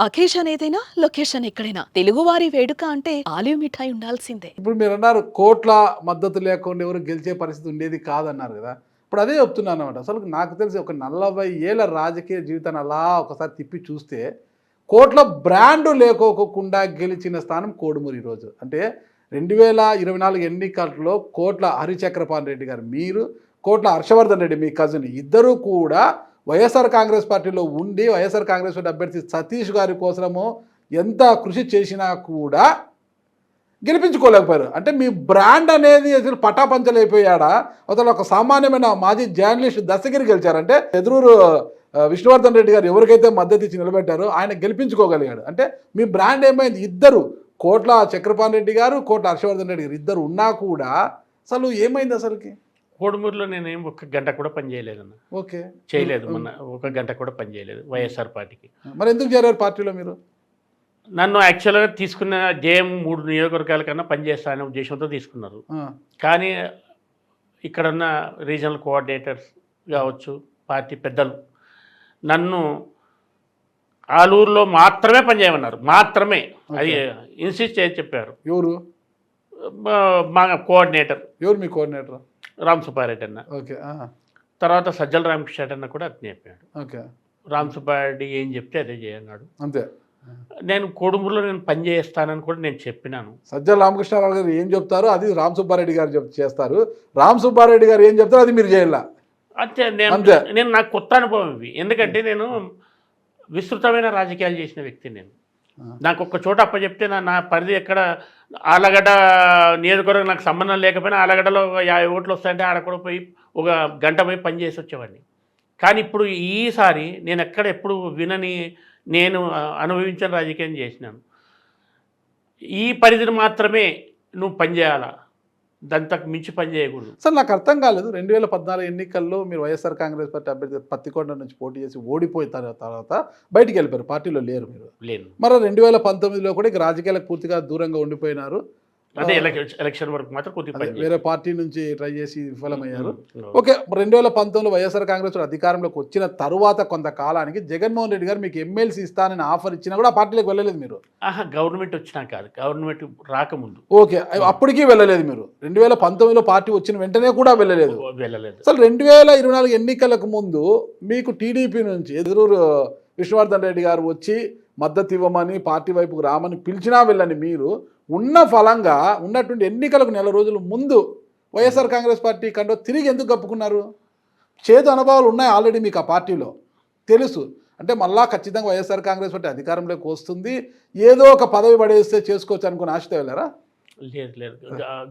Occasion ఏదైనా location ఎక్కడైనా తెలుగువారి వేడుక అంటే ఆలివ్ మిఠాయి ఉండాల్సిందే. ఇప్పుడు మీరు అన్నారు కోట్ల మద్దతు లేకుండా ఎవరు గెలిచే పరిస్థితి ఉండేది కాదన్నారు కదా. ఇప్పుడు అదే చెప్తున్నాను అనమాట. అసలు నాకు తెలిసి ఒక 40 ఏళ్ళ రాజకీయ జీవితాన్ని అలా ఒకసారి తిప్పి చూస్తే కోట్ల బ్రాండ్ లేకోకుండా గెలిచిన స్థానం కోడుమూరు ఈరోజు. అంటే 2024 ఎన్నికల్లో కోట్ల హరిచక్రపాణి రెడ్డి గారు మీరు, కోట్ల హర్షవర్ధన్ రెడ్డి మీ కజిన్ ఇద్దరూ కూడా వైఎస్ఆర్ కాంగ్రెస్ పార్టీలో ఉండి వైఎస్ఆర్ కాంగ్రెస్ పార్టీ అభ్యర్థి సతీష్ గారి కోసము ఎంత కృషి చేసినా కూడా గెలిపించుకోలేకపోయారు. అంటే మీ బ్రాండ్ అనేది అసలు పటాపంచలైపోయాడా? అసలు ఒక సామాన్యమైన మాజీ జర్నలిస్ట్ దశగిరి గెలిచారంటే ఎదురూరు విష్ణువర్ధన్ రెడ్డి గారు ఎవరికైతే మద్దతు ఇచ్చి నిలబెట్టారో ఆయన గెలిపించుకోగలిగాడు. అంటే మీ బ్రాండ్ ఏమైంది? ఇద్దరు కోట్ల చక్రపాణి రెడ్డి గారు, కోట్ల హర్షవర్ధన్ రెడ్డి గారు ఇద్దరు ఉన్నా కూడా అసలు ఏమైంది అసలుకి? కోడుమూరులో నేనేం ఒక గంట కూడా పని చేయలేదన్న. ఓకే, చేయలేదు, మొన్న ఒక గంట కూడా పని చేయలేదు వైఎస్ఆర్ పార్టీకి. మరి ఎందుకు చేరారు పార్టీలో మీరు? నన్ను యాక్చువల్గా తీసుకున్న జేఎం 3 నియోజకవర్గాల కన్నా పనిచేస్తాననే ఉద్దేశంతో తీసుకున్నారు. కానీ ఇక్కడున్న రీజనల్ కోఆర్డినేటర్స్ కావచ్చు, పార్టీ పెద్దలు నన్ను ఆలూరులో మాత్రమే పనిచేయమన్నారు. మాత్రమే, అది ఇన్సిస్ట్ చేసి చెప్పారు. ఎవరు మా కోఆర్డినేటర్? ఎవరు మీ కోఆర్డినేటర్? రామ్ సుబ్బారెడ్డి అన్న. ఓకే. తర్వాత సజ్జల రామకృష్ణ అన్న కూడా అతను చెప్పాడు. ఓకే. రామ్ సుబ్బారెడ్డి ఏం చెప్తే అదే చేయన్నాడు. అంతే. నేను కోడుమూరులో నేను పని చేస్తానని కూడా నేను చెప్పినాను. సజ్జల రామకృష్ణరావు గారు ఏం చెప్తారో అది రామ్ సుబ్బారెడ్డి గారు చేస్తారు. రామ్ సుబ్బారెడ్డి గారు ఏం చెప్తారో అది మీరు చేయాల. అంతే. నేను నాకు కొత్త అనుభవం ఇవి. ఎందుకంటే నేను విస్తృతమైన రాజకీయాలు చేసిన వ్యక్తి. నేను నాకు ఒక్క చోట అప్పచెప్తే నా పరిధి ఎక్కడ, ఆలగడ్డ నియోజకవర్గం నాకు సంబంధం లేకపోయినా ఆలగడ్డలో 50 ఓట్లు వస్తాయంటే ఆడ కూడా పోయి ఒక గంట పోయి పని చేసి వచ్చేవాడిని. కానీ ఇప్పుడు ఈసారి నేను ఎప్పుడు వినని, నేను అనుభవించిన రాజకీయం చేసినాను. ఈ పరిధిని మాత్రమే నువ్వు పనిచేయాలా, దాంతకు మించి పని చేయకూడదు. సార్ నాకు అర్థం కాలేదు. 2014 ఎన్నికల్లో మీరు వైఎస్ఆర్ కాంగ్రెస్ పార్టీ అభ్యర్థి పత్తికొండ నుంచి పోటీ చేసి ఓడిపోయిన తర్వాత బయటికి వెళ్ళిపోయారు, పార్టీలో లేరు మీరు. లేను. మరి 2019లో కూడా ఇక రాజకీయాలకు పూర్తిగా దూరంగా ఉండిపోయినారు. అదే ఎలక్షన్ వరకు మాత్రం కొద్దిగా వేరే పార్టీ నుంచి ట్రై చేసి విఫలమయ్యారు. ఓకే. 2019లో వైఎస్ఆర్ కాంగ్రెస్ అధికారంలోకి వచ్చిన తరువాత కొంతకాలానికి జగన్మోహన్ రెడ్డి గారు మీకు ఎమ్మెల్సీ ఇస్తానని ఆఫర్ ఇచ్చినా కూడా ఆ పార్టీలోకి వెళ్ళలేదు మీరు. గవర్నమెంట్ వచ్చినా కాదు, గవర్నమెంట్ రాకముందు. ఓకే, అప్పటికీ వెళ్ళలేదు మీరు. 2019లో పార్టీ వచ్చిన వెంటనే కూడా వెళ్ళలేదు. అసలు 2024 ఎన్నికలకు ముందు మీకు టీడీపీ నుంచి ఎదురూరు విష్ణువర్ధన్ రెడ్డి గారు వచ్చి మద్దతు ఇవ్వమని, పార్టీ వైపుకు రామని పిలిచినా వెళ్ళని మీరు ఉన్న ఫలంగా ఉన్నటువంటి ఎన్నికలకు నెల రోజుల ముందు వైఎస్ఆర్ కాంగ్రెస్ పార్టీ కంటే తిరిగి ఎందుకు కప్పుకున్నారు? చేదు అనుభవాలు ఉన్నాయి ఆల్రెడీ మీకు ఆ పార్టీలో తెలుసు. అంటే మళ్ళా ఖచ్చితంగా వైఎస్ఆర్ కాంగ్రెస్ పార్టీ అధికారంలోకి వస్తుంది, ఏదో ఒక పదవి పడేస్తే చేసుకోవచ్చు అనుకుని ఆశతో వెళ్ళారా? లేదు.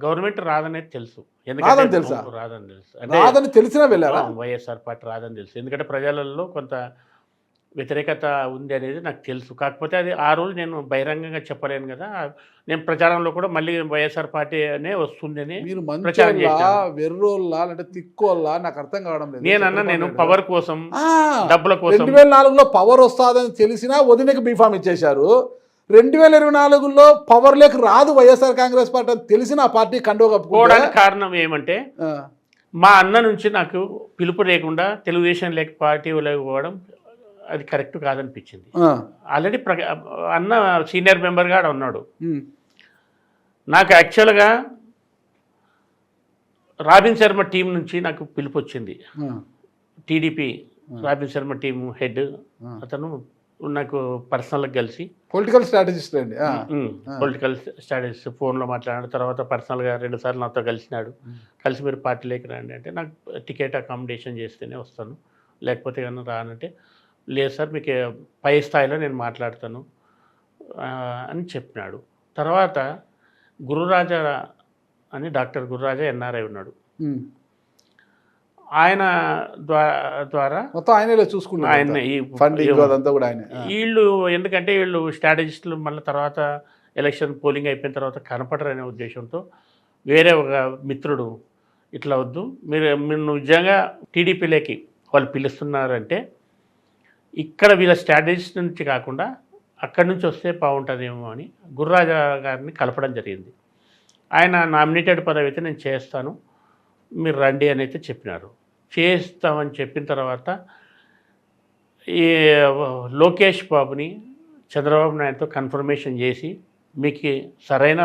గవర్నమెంట్ రాదనేది తెలుసు. రాదని తెలుసా? రాదని తెలుసు. రాదని తెలిసినా వెళ్ళారా? వైఎస్ఆర్ పార్టీ రాదని తెలుసు. ఎందుకంటే ప్రజలలో కొంత వ్యతిరేకత ఉంది అనేది నాకు తెలుసు. కాకపోతే అది ఆ రోజు నేను బహిరంగంగా చెప్పలేను కదా. నేను ప్రచారంలో కూడా మళ్ళీ వైఎస్ఆర్ పార్టీ అనే వస్తుందని ప్రచారం చేశాను. వెర్రోళ్ళ అంటే తిక్కోళ్ళ నాకు అర్థం కావడం లేదు. నేను పవర్ కోసం, డబ్బుల కోసం 2004లో పవర్ వస్తుందని తెలిసినా వదినకి బీఫామ్ ఇచ్చేశారు. 2024లో పవర్ లేక రాదు వైఎస్ఆర్ కాంగ్రెస్ పార్టీ అని తెలిసిన ఆ పార్టీ కండో కప్పుకోవడానికి కారణం ఏమంటే మా అన్న నుంచి నాకు పిలుపు లేకుండా తెలుగుదేశం లేక పార్టీ లేకపోవడం అది కరెక్ట్ కాదనిపించింది. ఆల్రెడీ అన్న సీనియర్ మెంబర్గా ఉన్నాడు. నాకు యాక్చువల్గా రాబిన్ శర్మ టీం నుంచి నాకు పిలుపు వచ్చింది. TDP robin Sharma team head అతను నాకు పర్సనల్గా కలిసి పొలిటికల్ స్ట్రాటజిస్ట్ అండి. పొలిటికల్ స్ట్రాటజిస్ట్ ఫోన్లో మాట్లాడిన తర్వాత పర్సనల్గా 2 సార్లు నాతో కలిసినాడు. కలిసి మీరు పార్టీలోకి రండి అంటే నాకు టికెట్ అకామిడేషన్ చేస్తేనే వస్తాను, లేకపోతే కానీ రానంటే లేదు సార్ మీకు పై స్థాయిలో నేను మాట్లాడతాను అని చెప్పినాడు. తర్వాత గురురాజా అని డాక్టర్ గురురాజా ఎన్ఆర్ఐ ఉన్నాడు. ఆయన ద్వారా మొత్తం ఆయనే చూసుకున్నారు. వీళ్ళు ఎందుకంటే వీళ్ళు స్ట్రాటజిస్టులు మళ్ళీ తర్వాత ఎలక్షన్ పోలింగ్ అయిపోయిన తర్వాత కనపడరనే ఉద్దేశంతో వేరే ఒక మిత్రుడు ఇట్లా వద్దు, మీరు నిజంగా టీడీపీలోకి వాళ్ళు పిలుస్తున్నారంటే ఇక్కడ వీళ్ళ స్ట్రాటజిస్ట్ నుంచి కాకుండా అక్కడి నుంచి వస్తే బాగుంటుందేమో అని గుర్రాజా గారిని కలపడం జరిగింది. ఆయన నామినేటెడ్ పదవి అయితే నేను చేస్తాను, మీరు రండి అని అయితే చెప్పినారు. చేస్తామని చెప్పిన తర్వాత ఈ లోకేష్ బాబుని చంద్రబాబు నాయుడుతో కన్ఫర్మేషన్ చేసి మీకు సరైన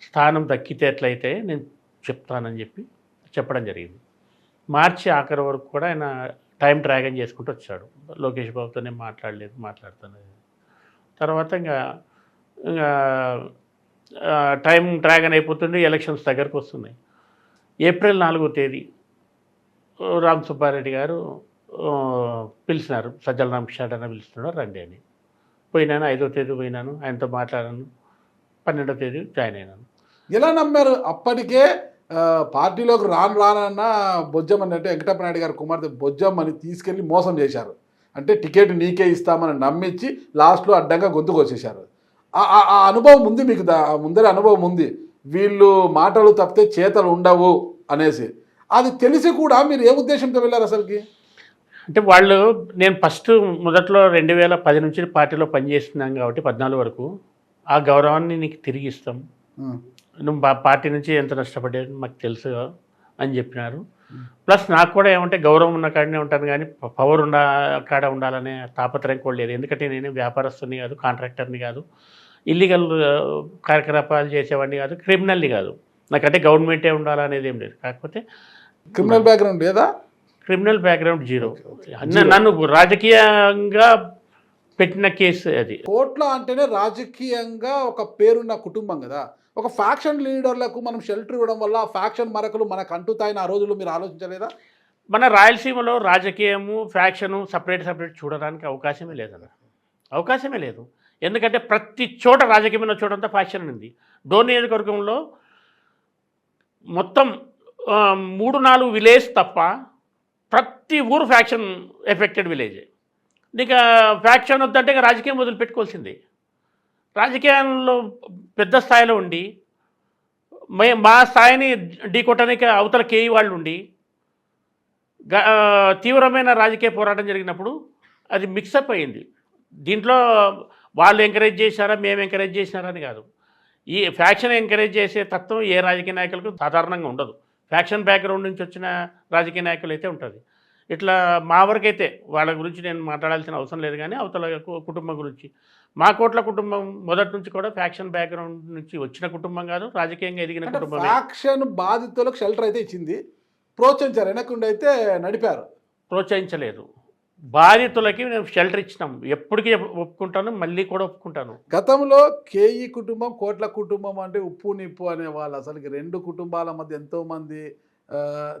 స్థానం దక్కితేట్లయితే నేను చెప్తానని చెప్పడం జరిగింది. మార్చి ఆఖరి వరకు కూడా ఆయన టైం డ్రాగన్ చేసుకుంటూ వచ్చాడు. లోకేష్ బాబుతోనే మాట్లాడుతాను. తర్వాత ఇంకా టైం డ్రాగన్ అయిపోతుంది. ఎలక్షన్స్ దగ్గరకు వస్తున్నాయి. ఏప్రిల్ 4వ తేదీ రామ్ సుబ్బారెడ్డి గారు పిలిచినారు. సజ్జల రామకృష్ణ పిలుస్తున్నారు రండి అని. పోయినాను. 5వ తేదీ పోయినాను, ఆయనతో మాట్లాడాను. 12వ తేదీ జాయిన్ అయినాను. ఎలా నమ్మారు? అప్పటికే పార్టీలోకి రానన్నా బొజ్జమ్మని అంటే వెంకటప్పనాయుడు గారి కుమార్తె బొజ్జమ్మని తీసుకెళ్ళి మోసం చేశారు. అంటే టికెట్ నీకే ఇస్తామని నమ్మించి లాస్ట్లో అడ్డంగా గొంతుకు వచ్చేసారు. ఆ అనుభవం ఉంది మీకు, ముందర అనుభవం ఉంది. వీళ్ళు మాటలు తప్పితే చేతలు ఉండవు అనేసి. అది తెలిసి కూడా మీరు ఏ ఉద్దేశంతో వెళ్ళారు అసలుకి? అంటే వాళ్ళు, నేను మొదట్లో 2010 నుంచి పార్టీలో పనిచేస్తున్నాను కాబట్టి 14 వరకు ఆ గౌరవాన్ని నీకు తిరిగి ఇస్తాం, నువ్వు పార్టీ నుంచి ఎంత నష్టపడేది మాకు తెలుసు అని చెప్పినారు. ప్లస్ నాకు కూడా ఏమంటే గౌరవం ఉన్న కాడనే ఉంటాను, కానీ పవర్ కాడ ఉండాలనే తాపత్రయం కూడా లేదు. ఎందుకంటే నేను వ్యాపారస్తుని కాదు, కాంట్రాక్టర్ని కాదు, ఇల్లీగల్ కార్యకలాపాలు చేసేవాడిని కాదు, క్రిమినల్ని కాదు. నాకంటే గవర్నమెంటే ఉండాలనేది ఏం లేదు. కాకపోతే క్రిమినల్ బ్యాక్గ్రౌండ్ లేదా? Criminal background zero. నన్ను రాజకీయంగా పెట్టిన కేసు అది. కోట్ల అంటేనే రాజకీయంగా ఒక పేరున్న కుటుంబం కదా. ఒక ఫ్యాక్షన్ లీడర్లకు మనం షెల్టర్ ఇవ్వడం వల్ల ఫ్యాక్షన్ మరకలు మనకు అంటుతాయని ఆ రోజుల్లో మీరు ఆలోచించలేదా? మన రాయలసీమలో రాజకీయము ఫ్యాక్షను సపరేట్ చూడడానికి అవకాశమే లేదన్న, అవకాశమే లేదు. ఎందుకంటే ప్రతి చోట రాజకీయమైన చోటంతా ఫ్యాక్షన్ ఉంది. డోర్ నియోజకవర్గంలో మొత్తం 3-4 విలేజ్ తప్ప ప్రతి ఊరు ఫ్యాక్షన్ ఎఫెక్టెడ్ విలేజే. నీకు ఫ్యాక్షన్ వద్దంటే ఇక రాజకీయం వదిలి పెట్టుకోవాల్సిందే. రాజకీయాల్లో పెద్ద స్థాయిలో ఉండి మా స్థాయిని ఢీకొట్టడానికి అవతల కేయి వాళ్ళు ఉండి తీవ్రమైన రాజకీయ పోరాటం జరిగినప్పుడు అది మిక్సప్ అయింది. దీంట్లో వాళ్ళు ఎంకరేజ్ చేశారా మేము ఎంకరేజ్ చేసినారా అని కాదు. ఈ ఫ్యాక్షన్ ఎంకరేజ్ చేసే తత్వం ఏ రాజకీయ నాయకులకు సాధారణంగా ఉండదు. ఫ్యాక్షన్ బ్యాక్గ్రౌండ్ నుంచి వచ్చిన రాజకీయ నాయకులు అయితే ఉంటుంది. ఇట్లా మా వరకైతే వాళ్ళ గురించి నేను మాట్లాడాల్సిన అవసరం లేదు, కానీ అవతల కుటుంబం గురించి, మా కోట్ల కుటుంబం మొదటి నుంచి కూడా ఫ్యాక్షన్ బ్యాక్గ్రౌండ్ నుంచి వచ్చిన కుటుంబం కాదు, రాజకీయంగా ఎదిగిన కుటుంబం. ఫ్యాక్షన్ బాధితులకు షెల్టర్ అయితే ఇచ్చింది, ప్రోత్సహించారు, వెనకుండా అయితే నడిపారు. ప్రోత్సహించలేదు. బాధితులకి మేము షెల్టర్ ఇచ్చినాం. ఎప్పటికీ ఒప్పుకుంటాను, మళ్ళీ కూడా ఒప్పుకుంటాను. గతంలో కేఈ కుటుంబం కోట్ల కుటుంబం అంటే ఉప్పు నిప్పు అనే వాళ్ళు. అసలుకి 2 కుటుంబాల మధ్య ఎంతో మంది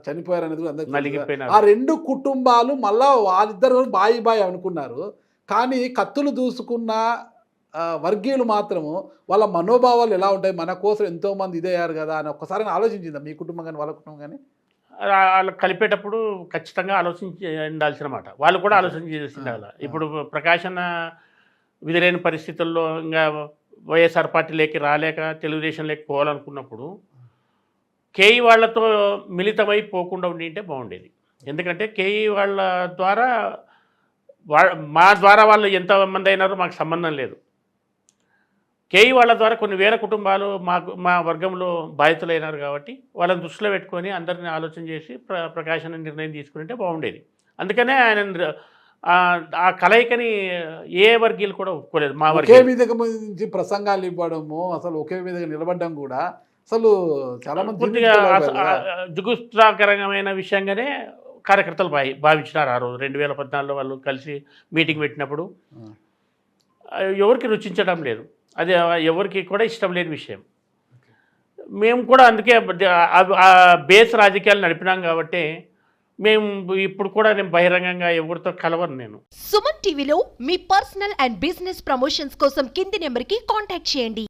చనిపోయారు అనేది అందరికీ. ఆ 2 కుటుంబాలు మళ్ళా వాళ్ళిద్దరు బాయి అనుకున్నారు. కానీ కత్తులు దూసుకున్న వర్గీయులు మాత్రము వాళ్ళ మనోభావాలు ఎలా ఉంటాయి, మన కోసం ఎంతో మంది ఇదయ్యారు కదా అని ఒక్కసారి ఆలోచించిందా మీ కుటుంబం కానీ వాళ్ళ కుటుంబం కానీ? వాళ్ళు కలిపేటప్పుడు ఖచ్చితంగా ఆలోచించి ఉండాల్సిన మాట. వాళ్ళు కూడా ఆలోచించాల్సింది అలా. ఇప్పుడు ప్రకాశన్న విధిలేని పరిస్థితుల్లో ఇంకా వైఎస్ఆర్ పార్టీలోకి రాలేక తెలుగుదేశం లేక పోవాలనుకున్నప్పుడు కేఈ వాళ్ళతో మిళితమై పోకుండా ఉండింటే బాగుండేది. ఎందుకంటే కేఈ వాళ్ళ ద్వారా మా ద్వారా వాళ్ళు ఎంతమంది అయినారో మాకు సంబంధం లేదు. కేఈ వాళ్ళ ద్వారా కొన్ని వేల కుటుంబాలు మా వర్గంలో బాధితులైనారు కాబట్టి వాళ్ళని దృష్టిలో పెట్టుకొని అందరిని ఆలోచన చేసి ప్రకాశన నిర్ణయం తీసుకుంటే బాగుండేది. అందుకనే ఆయన ఆ కలయికని ఏ వర్గీయులు కూడా ఒప్పుకోలేదు. మా ఒకే మీదకి నుంచి ప్రసంగాలు ఇవ్వడము, అసలు ఒకే మీదగా నిలబడడం కూడా అసలు చాలా మంది పూర్తిగా జుగుప్సాకరమైన విషయంగానే కార్యకర్తలు భావించినారు. ఆ రోజు 2014లో వాళ్ళు కలిసి మీటింగ్ పెట్టినప్పుడు ఎవరికి రుచించడం లేదు, అది ఎవరికి కూడా ఇష్టం లేని విషయం. మేము కూడా అందుకే ఆ బేస్ రాజకీయాలు నడిపినాం కాబట్టి మేము ఇప్పుడు కూడా నేను బహిరంగంగా ఎవరితో కలవను. నేను సుమన్ టీవీలో మీ పర్సనల్ అండ్ బిజినెస్ ప్రమోషన్స్ కోసం కింది నెంబర్కి కాంటాక్ట్ చేయండి.